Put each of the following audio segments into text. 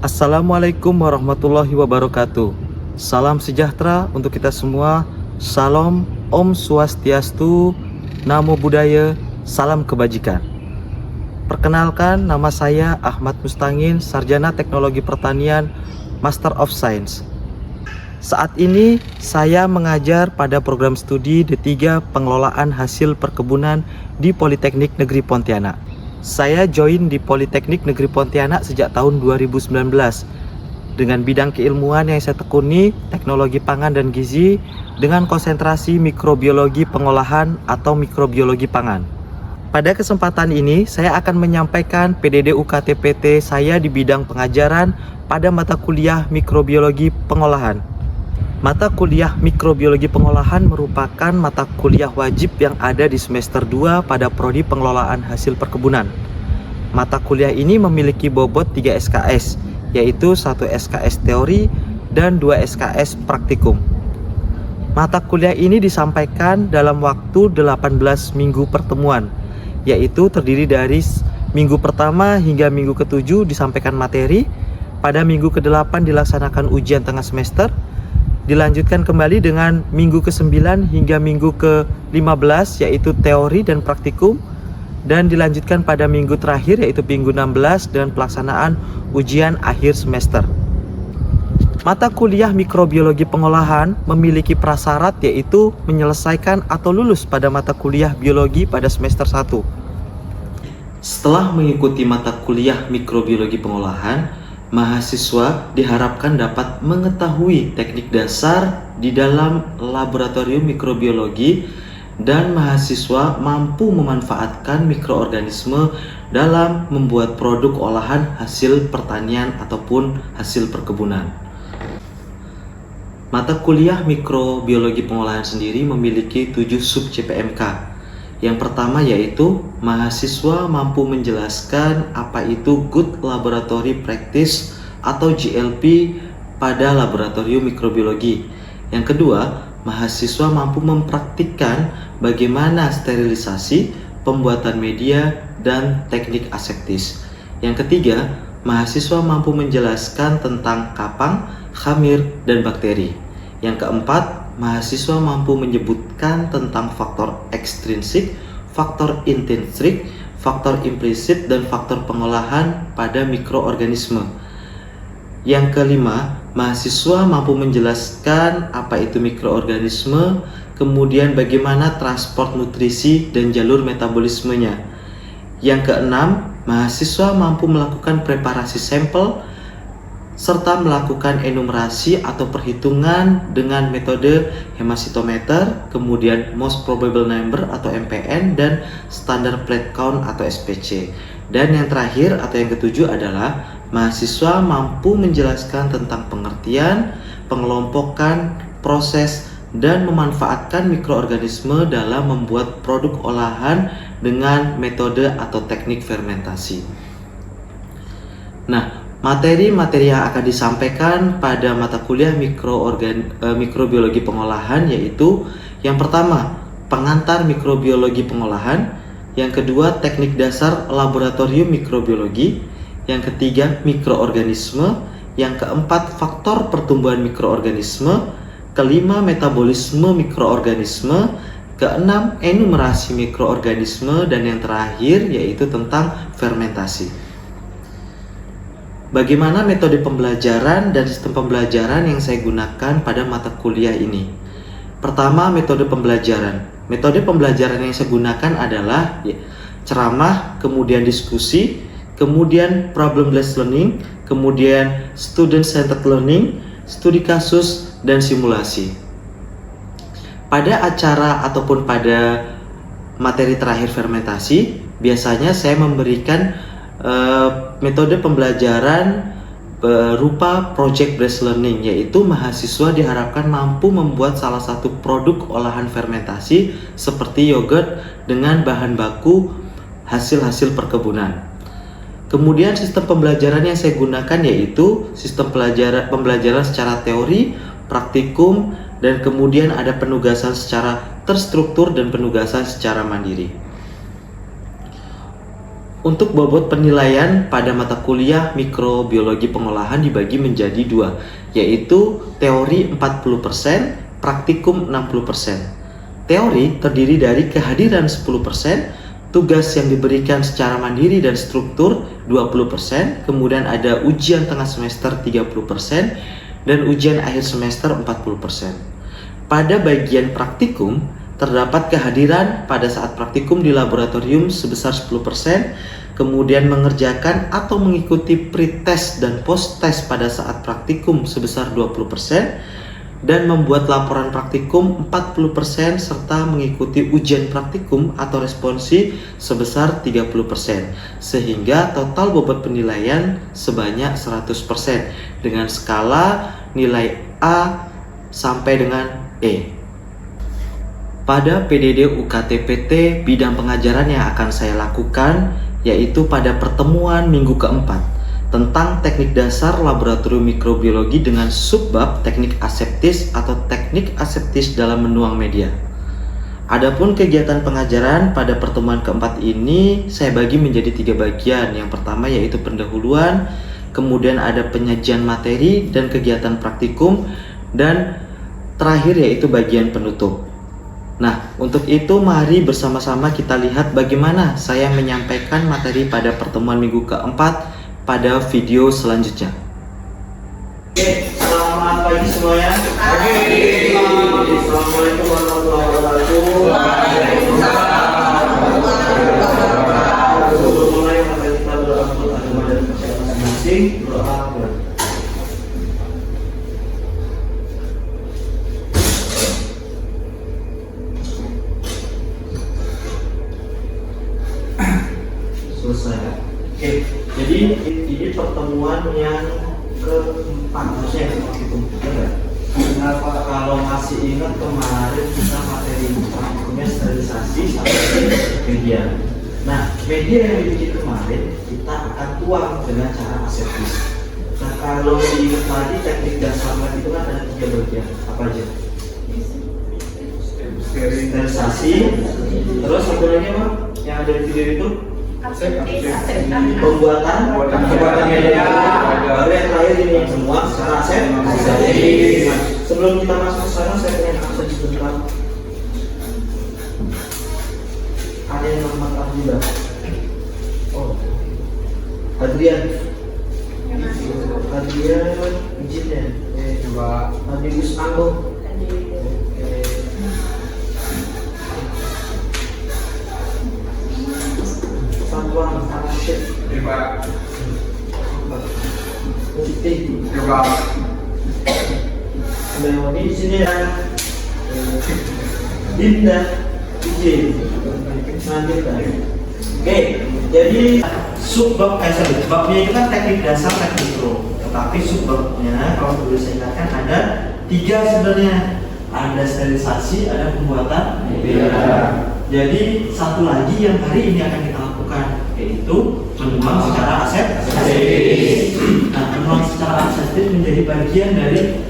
Assalamualaikum warahmatullahi wabarakatuh. Salam sejahtera untuk kita semua. Salam, Om Swastiastu, Namo Buddhaya, salam kebajikan. Perkenalkan, nama saya Ahmad Mustangin, Sarjana Teknologi Pertanian, Master of Science. Saat ini saya mengajar pada program studi D3 Pengelolaan Hasil Perkebunan di Politeknik Negeri Pontianak. Saya join di Politeknik Negeri Pontianak sejak tahun 2019 dengan bidang keilmuan yang saya tekuni teknologi pangan dan gizi dengan konsentrasi mikrobiologi pengolahan atau mikrobiologi pangan. Pada kesempatan ini saya akan menyampaikan PDD UKT-PT saya di bidang pengajaran pada mata kuliah mikrobiologi pengolahan. Mata kuliah mikrobiologi pengolahan merupakan mata kuliah wajib yang ada di semester 2 pada prodi pengelolaan hasil perkebunan. Mata kuliah ini memiliki bobot 3 SKS, yaitu 1 SKS teori dan 2 SKS praktikum. Mata kuliah ini disampaikan dalam waktu 18 minggu pertemuan, yaitu terdiri dari minggu pertama hingga minggu ke-7 disampaikan materi, pada minggu ke-8 dilaksanakan ujian tengah semester, dilanjutkan kembali dengan minggu ke-9 hingga minggu ke-15 yaitu teori dan praktikum, dan dilanjutkan pada minggu terakhir yaitu minggu 16 dengan pelaksanaan ujian akhir semester. Mata kuliah mikrobiologi pengolahan memiliki prasyarat yaitu menyelesaikan atau lulus pada mata kuliah biologi pada semester 1. Setelah mengikuti mata kuliah mikrobiologi pengolahan, mahasiswa diharapkan dapat mengetahui teknik dasar di dalam laboratorium mikrobiologi dan mahasiswa mampu memanfaatkan mikroorganisme dalam membuat produk olahan hasil pertanian ataupun hasil perkebunan. Mata kuliah mikrobiologi pengolahan sendiri memiliki 7 sub CPMK. Yang pertama yaitu mahasiswa mampu menjelaskan apa itu Good Laboratory Practice atau GLP pada laboratorium mikrobiologi. Yang kedua, mahasiswa mampu mempraktikkan bagaimana sterilisasi, pembuatan media, dan teknik aseptis. Yang ketiga, mahasiswa mampu menjelaskan tentang kapang, khamir, dan bakteri. Yang keempat, mahasiswa mampu menyebutkan tentang faktor ekstrinsik, faktor intrinsik, faktor implisit, dan faktor pengolahan pada mikroorganisme. Yang kelima, mahasiswa mampu menjelaskan apa itu mikroorganisme, kemudian bagaimana transport nutrisi dan jalur metabolismenya. Yang keenam, mahasiswa mampu melakukan preparasi sampel serta melakukan enumerasi atau perhitungan dengan metode hemasitometer, kemudian most probable number atau MPN, dan standard plate count atau SPC. Dan yang terakhir atau yang ketujuh adalah mahasiswa mampu menjelaskan tentang pengertian, pengelompokan, proses, dan memanfaatkan mikroorganisme dalam membuat produk olahan dengan metode atau teknik fermentasi. Nah, materi-materi yang akan disampaikan pada mata kuliah mikrobiologi pengolahan yaitu yang pertama, pengantar mikrobiologi pengolahan, yang kedua, teknik dasar laboratorium mikrobiologi, yang ketiga, mikroorganisme, yang keempat, faktor pertumbuhan mikroorganisme, kelima, metabolisme mikroorganisme, keenam, enumerasi mikroorganisme, dan yang terakhir yaitu tentang fermentasi. Bagaimana metode pembelajaran dan sistem pembelajaran yang saya gunakan pada mata kuliah ini? Pertama, metode pembelajaran. Metode pembelajaran yang saya gunakan adalah ceramah, kemudian diskusi, kemudian problem-based learning, kemudian student-centered learning, studi kasus, dan simulasi. Pada acara ataupun pada materi terakhir fermentasi, biasanya saya memberikan metode pembelajaran berupa project-based learning, yaitu mahasiswa diharapkan mampu membuat salah satu produk olahan fermentasi seperti yogurt dengan bahan baku hasil-hasil perkebunan. Kemudian sistem pembelajaran yang saya gunakan yaitu sistem pembelajaran secara teori, praktikum, dan kemudian ada penugasan secara terstruktur dan penugasan secara mandiri. Untuk bobot penilaian pada mata kuliah mikrobiologi pengolahan dibagi menjadi dua, yaitu teori 40%, praktikum 60%. Teori terdiri dari kehadiran 10%, tugas yang diberikan secara mandiri dan struktur 20%, kemudian ada ujian tengah semester 30%, dan ujian akhir semester 40%. Pada bagian praktikum, terdapat kehadiran pada saat praktikum di laboratorium sebesar 10%, kemudian mengerjakan atau mengikuti pre-test dan post-test pada saat praktikum sebesar 20%, dan membuat laporan praktikum 40%, serta mengikuti ujian praktikum atau responsi sebesar 30%, sehingga total bobot penilaian sebanyak 100% dengan skala nilai A sampai dengan E. Pada PDD UKT-PT, bidang pengajaran yang akan saya lakukan yaitu pada pertemuan minggu keempat tentang teknik dasar laboratorium mikrobiologi dengan subbab teknik aseptis atau teknik aseptis dalam menuang media. Adapun kegiatan pengajaran pada pertemuan keempat ini saya bagi menjadi 3 bagian. Yang pertama yaitu pendahuluan, kemudian ada penyajian materi dan kegiatan praktikum, dan terakhir yaitu bagian penutup. Nah, untuk itu mari bersama-sama kita lihat bagaimana saya menyampaikan materi pada pertemuan minggu keempat pada video selanjutnya. Oke, selamat pagi semuanya. Pagi. Assalamualaikum warahmatullahi wabarakatuh. Sebelum mulai mari kita berdoa untuk agama dan percaya masing-masing. Doa. Selesai. Oke, jadi ini pertemuan yang keempat, maksudnya yang praktikum. Kenapa kalau masih ingat kemarin kita materi praktikumnya sterilisasi sampai media. Nah, media yang dibikin kemarin kita akan tuang dengan cara aseptis. Nah, kalau diingat lagi teknik dasarnya itu kan ada 3 bagian. Apa aja? Sterilisasi. Terus satu lagi apa? Yang ada di video itu? Pembuatan media. Baru yang terakhir ini yang semua secara aseptis. Sebelum kita masuk ke sana, saya pengen absen sebentar. Ada yang nama Abdullah. Oh, Adrian. Izin ya. Coba Adigus Anggo. Satuan Arsyid. Coba. Positif. Coba. Di sini ya. Dinda. Izin. Oke, jadi subbab babnya itu kan teknik dasar teknik mikro, tetapi subbabnya kalau boleh saya ingatkan ada 3 sebenarnya. Ada sterilisasi, ada pembuatan media. Jadi satu lagi yang hari ini akan kita lakukan yaitu menuang secara aseptis. Nah, menuang secara aseptis menjadi bagian dari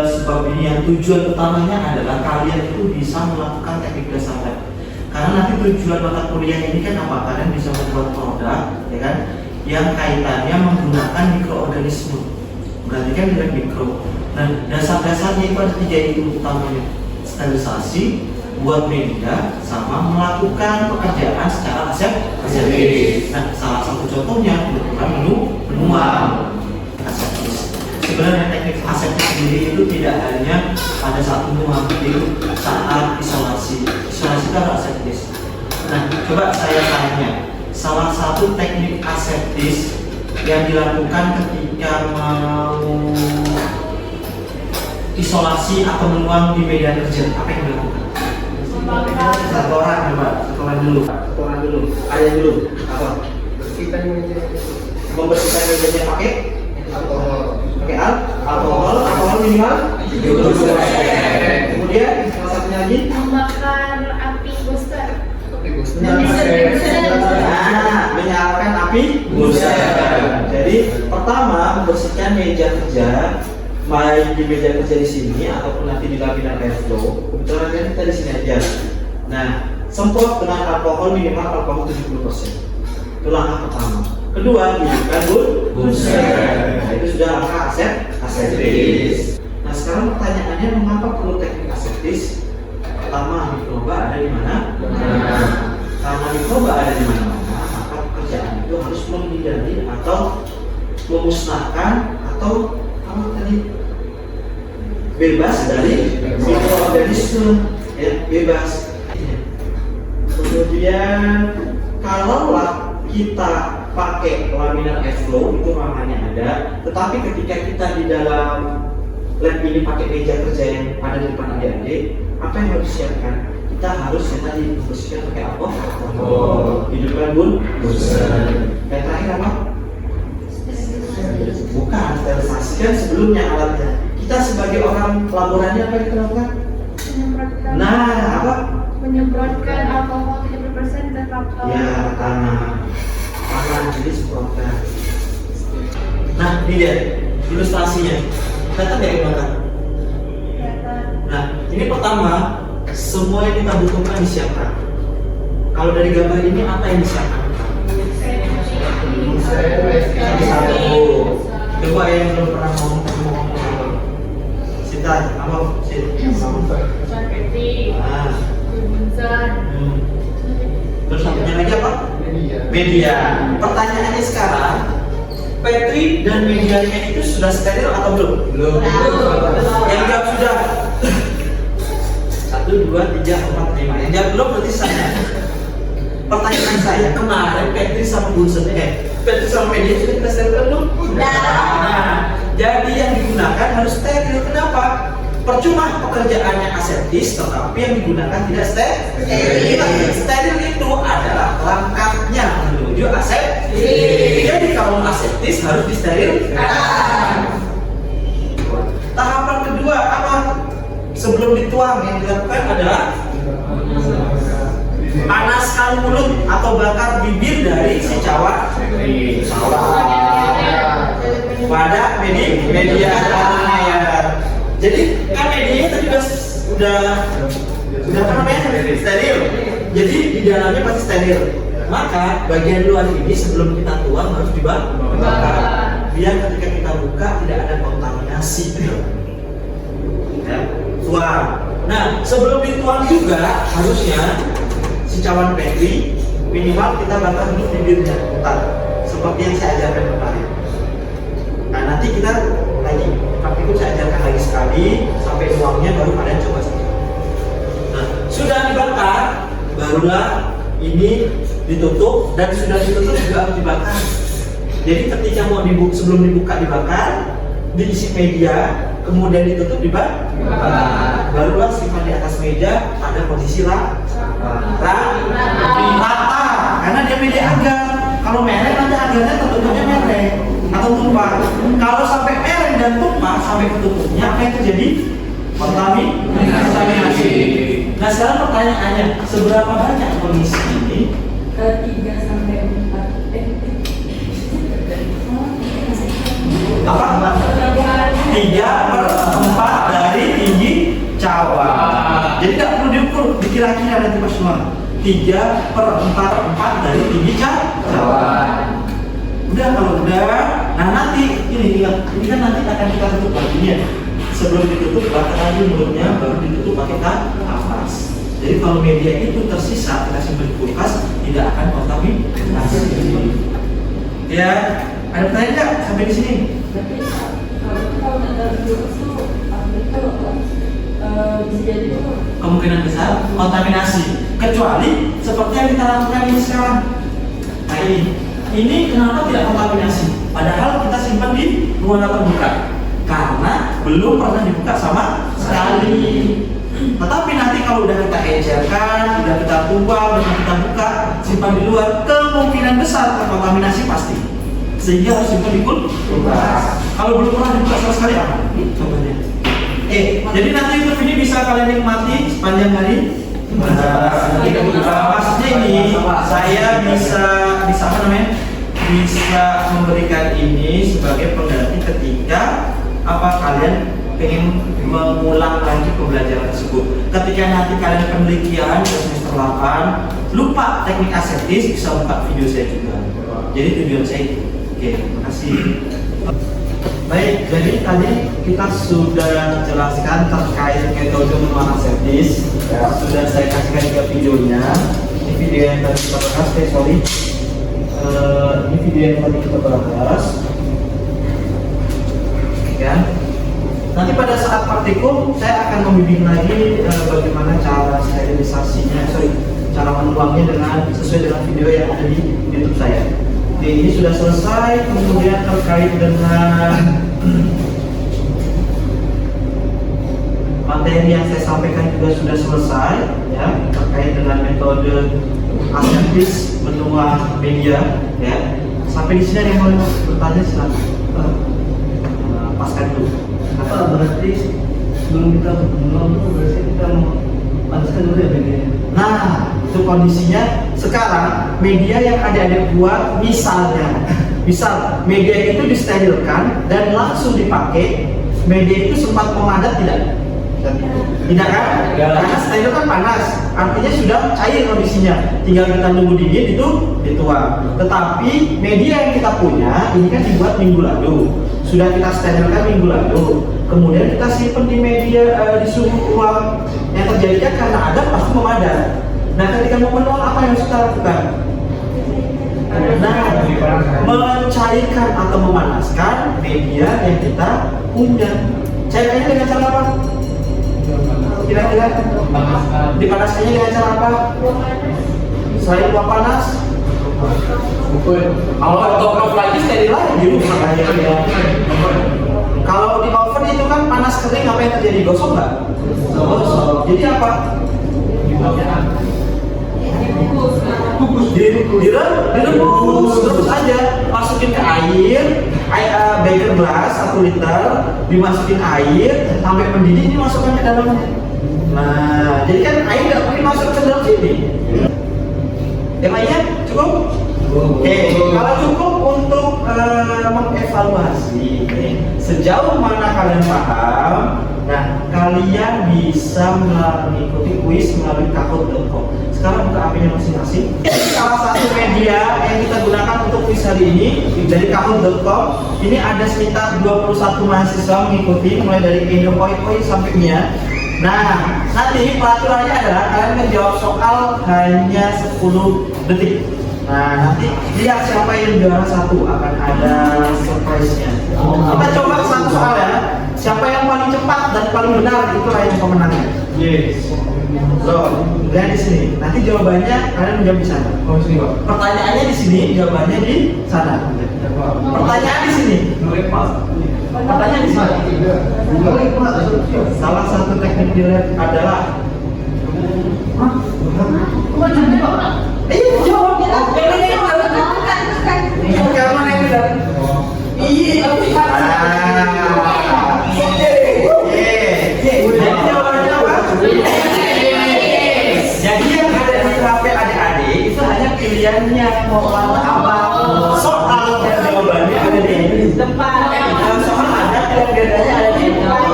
sebab ini yang tujuan utamanya adalah kalian itu bisa melakukan teknik dasar lab. Karena nanti tujuan mata kuliah ini kan apa? Kalian bisa membuat produk, ya kan, yang kaitannya menggunakan mikroorganisme. Berarti kan dengan mikro. Nah, dasar-dasarnya itu ada 3 itu utamanya: sterilisasi, buat media, sama melakukan pekerjaan secara aseptis. Nah, salah satu contohnya kebetulan menuang aseptis. Sebenarnya teknik aseptis sendiri itu tidak hanya pada saat menuang, itu saat isolasi itu ada aseptis. Nah, coba saya tanya, salah satu teknik aseptis yang dilakukan ketika mau isolasi atau menuang di media kerja, apa yang dilakukan? Satu orang coba, satu orang dulu. Ayah dulu. Apa? Membersihkan mejanya pakai alkohol minimal. Kemudian salah satunya lagi membakar api booster. Menyalakan api booster. Jadi pertama membersihkan meja kerja, baik di meja kerja di sini ataupun nanti di lapisan airflow. Kebetulan kita di sini aja. Nah, semprot dengan alkohol minimal alkohol 70%. Itu langkah pertama. Kedua, hidupkan booster. Nah, itu sudah langkah aseptis. Nah, sekarang pertanyaannya, mengapa perlu teknik aseptis? Pertama, mikroba ada di mana? Karena mikroba ada di mana-mana, maka pekerjaan itu harus menghindari atau memusnahkan atau apa tadi? Bebas dari mikroorganisme, ya, bebas. Kemudian kalaulah kita pakai laminar airflow, itu ramahnya ada, tetapi ketika kita di dalam lab ini pakai meja kerja yang ada di depan adik-adik, apa yang harus disiapkan? Kita harus yang tadi membersihkan pakai apa? Hidupkan yang terakhir apa? Bukan, sterilisasi kan sebelumnya alatnya. Kita sebagai orang laborannya apa yang kita lakukan? Nah, apa? Menyemprotkan alkohol 30% ke kapal. Ya, tanah jadi semprotkan. Nah, ini dia ilustrasinya. Kelihatan nggak yang belakang? Nah, ini pertama, semua yang kita butuhkan disiapkan. Kalau dari gambar ini apa yang disiapkan? Satu. Coba yang belum pernah ngomong. Sita, apa? Spaghetti. Terus satunya lagi apa? Media. Pertanyaannya sekarang, Petri dan medianya itu sudah steril atau belum? Belum. Yang jawab sudah. 1, 2, 3, 4, 5. Yang jawab belum berarti saya. Pertanyaan saya, kemarin Petri sama Bunsen, Petri sama media sudah kita steril belum? Nah, jadi yang digunakan harus steril. Kenapa? Percuma pekerjaannya aseptis, tetapi yang digunakan tidak steril. Steril itu adalah langkahnya menuju aseptis. Jadi kalau aseptis harus disterilkan. Tahapan kedua apa? Sebelum dituang yang dilakukan adalah panaskan mulut atau bakar bibir dari si cawat pada media air. Jadi kan medianya tadi udah apa namanya? Steril. Jadi di dalamnya pasti steril. Maka bagian luar ini sebelum kita tuang harus dibakar. Biar ketika kita buka tidak ada kontaminasi. Ya, tuang. Nah, sebelum dituang juga harusnya si cawan Petri minimal kita bakar dulu bibirnya, seperti yang saya ajarkan kemarin. Nah, nanti kita lagi praktikum saya ajarkan lagi sekali sampai uangnya baru kalian coba saja. Nah, sudah dibakar, barulah ini ditutup, dan sudah ditutup juga harus dibakar. Jadi ketika mau sebelum dibuka dibakar, diisi media, kemudian ditutup dibakar, barulah simpan di atas meja pada posisi rata, karena dia media agar. Kalau mereng nanti agarnya terbentuknya mereng atau tumpah. Kalau sampai mereng dan tumpah sampai ketutupnya, apa yang terjadi? Kontaminasi. Nah, sekarang pertanyaannya, seberapa banyak kondisi ini? 3 sampai 4. Apa? 3/4 dari tinggi cawan. Jadi tidak perlu diukur, dikira-kira nanti pas semua. 3/4 dari tinggi cawan. Udah, kalau udah, nah nanti ini kan nanti akan kita tutup lagi ya. Sebelum ditutup, bakar lagi mulutnya, baru ditutup pakai kapas. Jadi kalau media itu tersisa, kita simpan di kulkas, tidak akan kontaminasi. Ya, ada pertanyaan nggak sampai di sini? Berarti kalau dalam virus itu bisa jadi Kemungkinan besar kontaminasi. Kecuali seperti yang kita lakukan ini sekarang. Nah ini kenapa tidak kontaminasi? Padahal kita simpan di ruangan terbuka. Karena belum pernah dibuka sama sekali. Tetapi nanti kalau udah kita ecerkan, udah kita tuang, udah kita buka, simpan di luar, kemungkinan besar terkontaminasi pasti. Sehingga harus simpan di kulkas. Kalau belum pernah dibuka sama sekali apa? Contohnya. Jadi nanti YouTube ini bisa kalian nikmati sepanjang hari. Maksudnya ini saya bisa apa namanya? Bisa memberikan ini sebagai pengganti ketika kalian pengen mengulang lagi pembelajaran tersebut. Ketika nanti kalian penelitian ke semester 8 lupa teknik aseptis, bisa buka video saya juga. Jadi tujuan saya itu. Oke, terima kasih. Baik, jadi tadi kita sudah jelaskan terkait metode menuang servis. Sudah saya kasihkan juga videonya. Ini video yang tadi kita bahas, ini video yang tadi kita bahas. Ya. Nanti pada saat praktikum saya akan membimbing lagi bagaimana cara sterilisasinya, cara menuangnya dengan sesuai dengan video yang ada di YouTube saya. Oke, ini sudah selesai. Kemudian terkait dengan materi yang saya sampaikan juga sudah selesai, ya, terkait dengan metode aseptis menuang media, ya. Sampai di sini ada yang mau bertanya silakan. Paskan dulu. Apa berarti sebelum kita menuang itu berarti kita panaskan dulu ya media? Nah, itu kondisinya sekarang media yang adik-adik buat misalnya, misal media itu disterilkan dan langsung dipakai, media itu sempat memadat tidak? Tidak kan? Karena steril kan panas, artinya sudah cair kondisinya. Tinggal kita nunggu dingin itu dituang. Tetapi media yang kita punya ini kan dibuat minggu lalu, sudah kita sterilkan minggu lalu. Kemudian kita simpan di media di suhu ruang. Yang terjadi karena ada pasti memadat. Nah, ketika mau menuang apa yang harus kita lakukan? Nah, mencairkan atau memanaskan media yang kita punya. Cairkannya dengan cara apa? Kira-kira dipanaskannya dengan cara apa? Selain uap panas? Kalau off lagi steril lagi makanya. Kalau di oven itu kan panas kering, apa yang terjadi? Gosong nggak? Gosong. Jadi apa? Direbus terus aja, masukin ke air, beker gelas 1 liter, dimasukin air sampai mendidih, dimasukkan ke dalamnya. Nah, jadi kan air nggak mungkin masuk ke dalam sini. Yang lainnya cukup? Oke, kalau cukup untuk mengevaluasi sejauh mana kalian paham, nah kalian bisa mengikuti kuis melalui kahoot.com. Sekarang buka HP-nya masing-masing. Salah satu media yang kita gunakan untuk kuis hari ini dari kahoot.com. Ini ada sekitar 21 mahasiswa mengikuti mulai dari Indo Koi sampai Mia. Nah, nanti peraturannya adalah kalian menjawab soal hanya 10 detik. Nah, nanti lihat siapa yang juara 1, akan ada surprise-nya. Kita coba satu soal ya. Siapa yang paling cepat dan paling benar, itulah yang pemenangnya. Yes. So, lihat di sini. Nanti jawabannya kalian menjawab di sana. Oh, sini Pak. Pertanyaannya di sini, jawabannya di sana. Pertanyaan di sini. Pertanyaan di sini. Salah satu teknik di lab adalah jawab ya. Karena yang benar. Iya. Jadi jawabannya apa? Jadi yang ada di HP adik-adik itu hanya pilihannya mau warna apa. Soal dan jawabannya ada di depan. Soal ada pilihan-pilihannya ada di depan.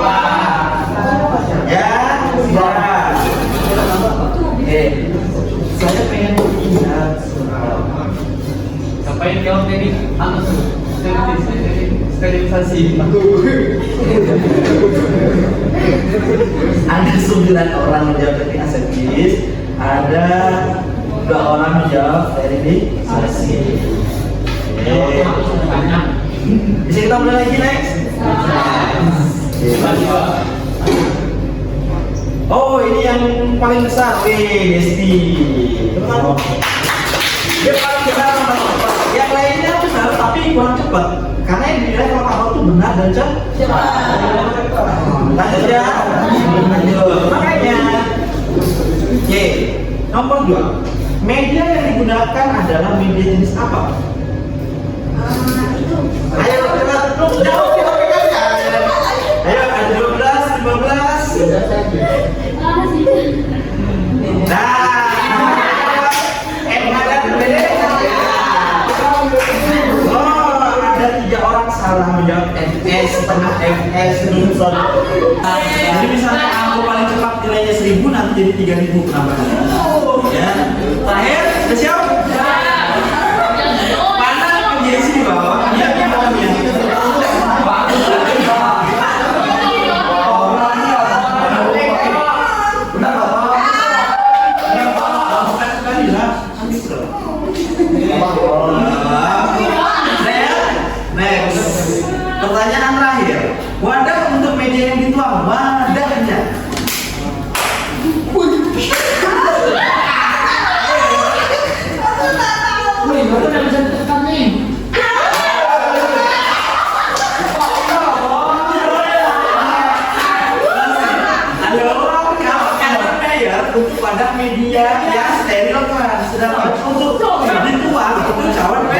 Ya, sudah. Oke. Saya pengen lihat Sampaikan jawab teknik sterilisasi. Ada 9 orang menjawab teknik aseptis, ada 2 orang menjawab sterilisasi. Bisa kita mulai lagi next? Oh, ini yang paling besar, Desti. Dia paling besar, yang lainnya benar tapi kurang cepat. Karena yang dinilai kalau Pak itu benar dan cepat. Lanjut ya. Lanjut. Makanya, oke. Nomor 2. Media yang digunakan adalah media jenis apa? Ayo cepat. Jawab kita pegang. Ayo ada 12, 15. Salah menjawab MS, setengah MS, jadi misalnya aku paling cepat nilainya 1000, nanti jadi 3000 penambahan. Ya, terakhir, sudah siap? Panas. wadahnya. Wih, baru udah bisa ditekan nih. Untuk wadah media yang steril kan, sedangkan untuk di luar itu cawan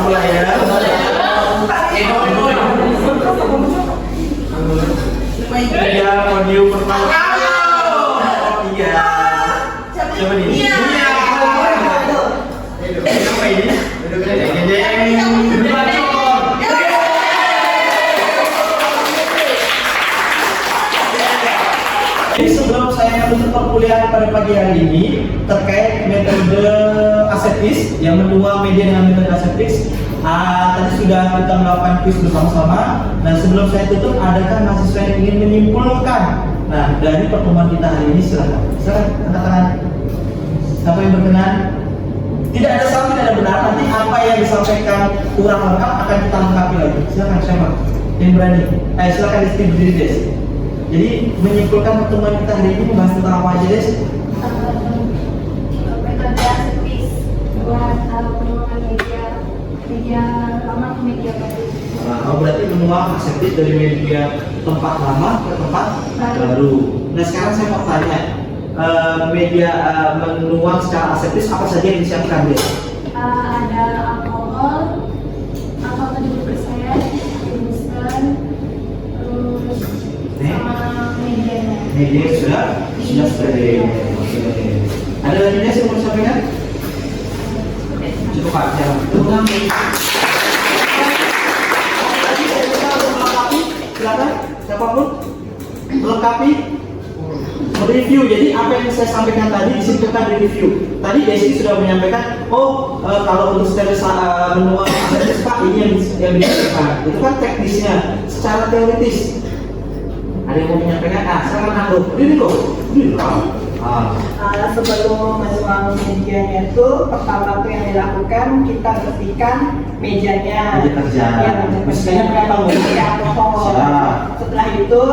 mulai ya. Iya, podium pertama. Iya. Coba nih. Iya. Apa ini? Jadi sebelum saya menutup perkuliahan pada pagi hari ini terkait metode aseptis yang menua media dengan metode aseptis, tadi sudah kita melakukan quiz bersama-sama. Dan sebelum saya tutup, adakah mahasiswa yang ingin menyimpulkan? Nah, dari pertemuan kita hari ini silakan. Silakan angkat tangan. Siapa yang berkenan? Tidak ada salah, tidak ada benar. Nanti apa yang disampaikan kurang lengkap akan kita lengkapi lagi. Silakan siapa yang berani? Silakan berdiri Des. Jadi menyimpulkan pertemuan kita hari ini membahas tentang apa aja Des? Metode aseptis buat penuaan media lama ke media baru. Berarti menuang aseptis dari media tempat lama ke tempat baru. Nah sekarang saya mau tanya, media menuang secara aseptis apa saja yang disiapkan Des? Ada alkohol 70%, infusan, terus sama medianya. Media sudah steril. Ada lagi Des yang mau disampaikan? Cukup aja. Silakan siapapun melengkapi mereview. Jadi apa yang saya sampaikan tadi disimpulkan di review. Tadi Desi sudah menyampaikan, kalau untuk steril menua aseptis Pak ini yang disampaikan. Itu kan teknisnya, secara teoritis. Ada yang mau menyampaikan? Silakan aku. Ini loh. Sebelum menuang medianya itu, pertama tuh yang dilakukan kita bersihkan mejanya. Meja kerja. Ya, Bersihkannya pakai apa, Bu? pakai alkohol. Siap. Setelah itu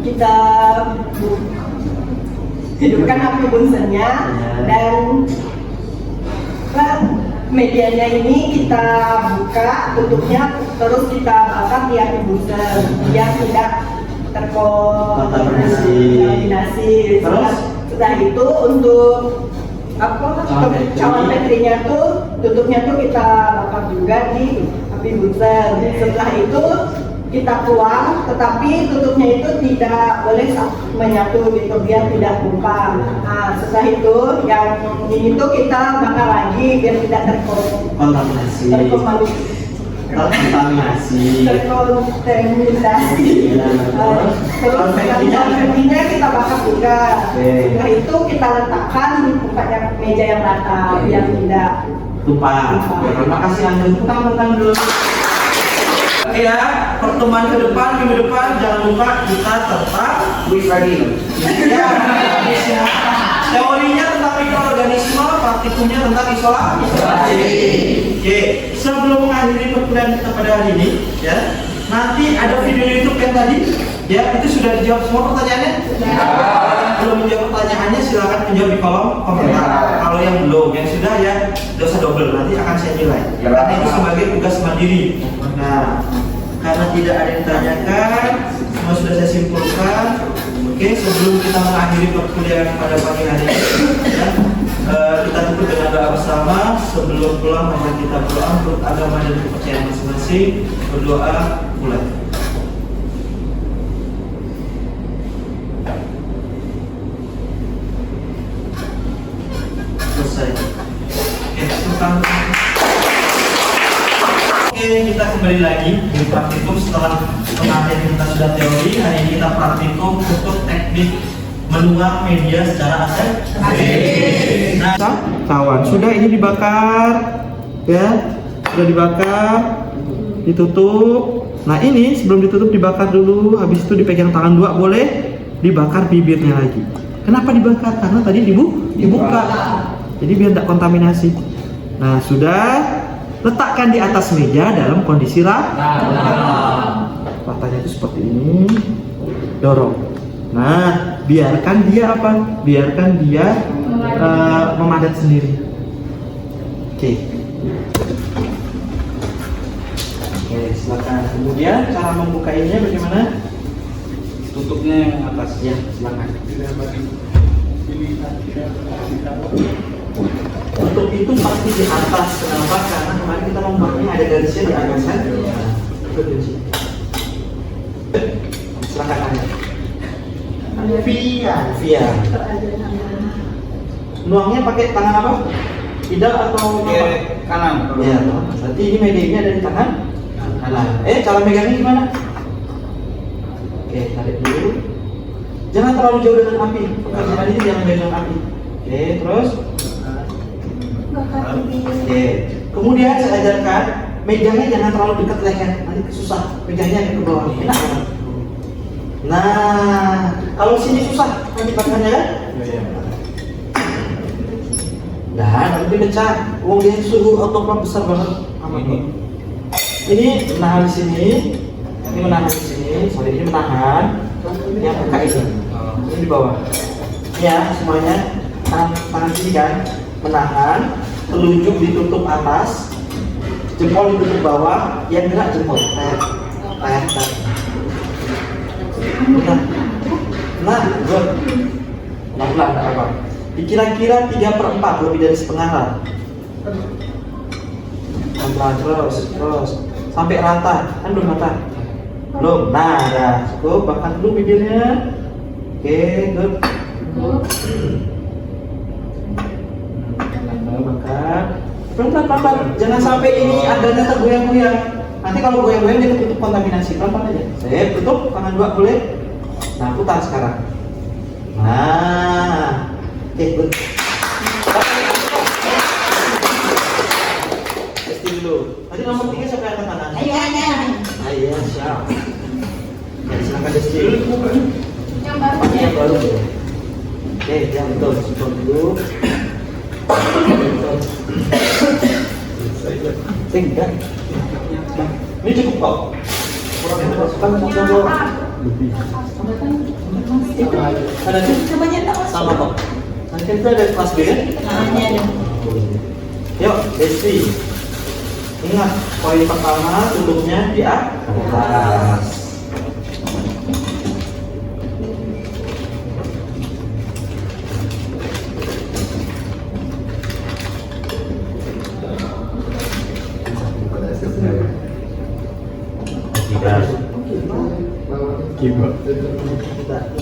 kita hidupkan api bunsennya dan medianya ini kita buka tutupnya, terus kita bakar di api bunsen biar tidak terkontaminasi. Setelah itu untuk cawan petrinya tuh tutupnya tuh kita bakar juga di api bunsen. Setelah itu kita tuang, tetapi tutupnya itu tidak boleh menyatu gitu biar tidak tumpah. Nah setelah itu yang ini tuh kita bakar lagi biar tidak terkontaminasi. Terus konfetinya kita bakar juga. Setelah itu kita letakkan di tempatnya meja yang rata biar tidak tumpah. Terima kasih Anda. Tepuk dulu. Ya, pertemuan ke depan, minggu depan jangan lupa kita tetap quiz lagi. Ya, teorinya tentang mikroorganisme, praktikumnya tentang isolasi. Oke, sebelum mengakhiri perkuliahan kita pada hari ini, ya, nanti ada video YouTube yang tadi, ya, itu sudah dijawab semua pertanyaannya. Belum menjawab pertanyaannya, silakan menjawab di kolom komentar. Kalau yang belum, yang sudah ya, dosa double, nanti akan saya nilai. Karena itu sebagai tugas mandiri. Nah, karena tidak ada yang ditanyakan, semua sudah saya simpulkan. Oke, sebelum kita mengakhiri perkuliahan pada pagi hari ini, ya, kita tutup dengan doa bersama. Sebelum pulang, mari kita berdoa untuk agama dan kepercayaan masing-masing. Berdoa, mulai. Selesai. Oke, kita kembali lagi di praktikum setelah kemarin kita sudah teori. Hari ini kita praktikum untuk teknik menuang media secara aseptis. Nah, kawan, sudah ini dibakar, ya, sudah dibakar, ditutup. Nah ini sebelum ditutup dibakar dulu, habis itu dipegang tangan dua, boleh dibakar bibirnya lagi. Kenapa dibakar? Karena tadi dibuka, jadi biar tidak kontaminasi. Nah sudah, letakkan di atas meja dalam kondisi rapi. itu seperti ini, dorong. Nah, biarkan dia apa? Biarkan dia memadat sendiri. Oke. Oke, silakan. Kemudian cara membukainya bagaimana? Tutupnya yang atas. Ya, silakan. Untuk itu pasti di atas. Kenapa? Karena kemarin kita membuatnya ada garisnya di atas kan? Itu garisnya. Silakan Anda. Via. Nuangnya pakai tangan apa? Tidak atau apa? Kanan. Ya, berarti ini medianya ada di tangan kanan. Cara megangnya gimana? Oke, tarik dulu. Jangan terlalu jauh dengan api. Pekerjaan ini jangan jauh dengan api. Oke, terus. Oke. Kemudian saya ajarkan megangnya jangan terlalu dekat leher, nanti susah. Megangnya ke bawah. Enak kan? Nah, kalau sini susah, nanti bakannya kan? Nah, nanti pecah. Uang dia suhu autoclave besar banget. Ini menahan di sini. Ini menahan di sini. Sorry, ini menahan. Yang buka ini. Ini di bawah. Ya, semuanya tangan sini kan menahan. Telunjuk ditutup atas, jempol ditutup bawah. Yang gerak jempol. Nah, good. Pelan-pelan, tak apa. Kira-kira 3/4, lebih dari setengah lah. Pelan-pelan, terus sampai rata. Kan belum rata? Belum. Nah, dah cukup. Bakar dulu bibirnya. Oke, good. Bakar. Pelan-pelan. Jangan sampai ini adanya tergoyang-goyang. Nanti kalau goyang-goyang dia tutup kontaminasi. Pelan-pelan aja. Saya tutup, tangan dua boleh. Nah, putar sekarang. Nah, oke, good. Testing dulu. Nanti nomor 3 siapa yang angkat tangan? Ayo, siap. Ya, silakan testing. Yang baru. Pakai yang baru. Oke, ya betul. Support dulu. Tinggal. Ini cukup kok. Kurang yang masukkan lebih. Itu ada sama kok. Nanti kita ada kelas B kan? Yuk, Desi. Ingat, poin pertama tutupnya di atas.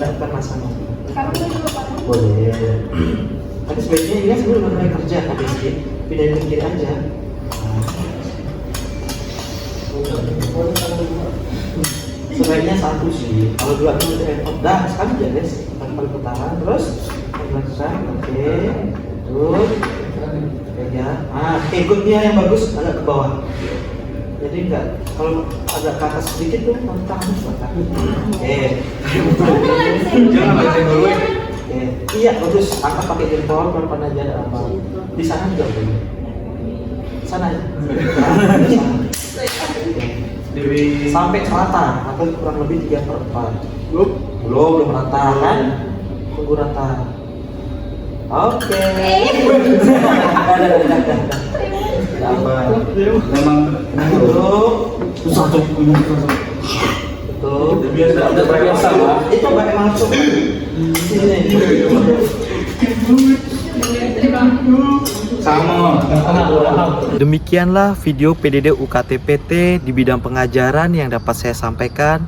Tidak masalah. Boleh. Tapi sebaiknya ini sebelum mulai kerja tapi sedikit pindahin ke kiri aja. Sebaiknya satu sih. Kalau dua itu lebih repot. Dah sekali aja guys. Paling pertama terus pelan. Oke. Terus. Ya. Ikutnya yang bagus agak ke bawah. Jadi enggak, kalau agak ke atas sedikit tuh tangan belakang. Jangan pakai dulu. Iya, bagus. Angkat pakai jempol, pelan-pelan aja ada apa. Di sana juga boleh. Sana aja. Sampai rata atau kurang lebih 3/4. Belum rata kan? Tunggu rata. Oke. Memang susah tuh. Betul. Biasa udah terbiasa lah. Itu emang cukup. Sini. Sama. Demikianlah video PDD UKT PT di bidang pengajaran yang dapat saya sampaikan.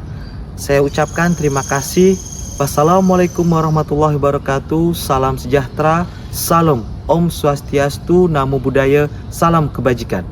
Saya ucapkan terima kasih. Wassalamualaikum warahmatullahi wabarakatuh. Salam sejahtera. Salam Om Swastiastu, Namo Buddhaya, salam kebajikan.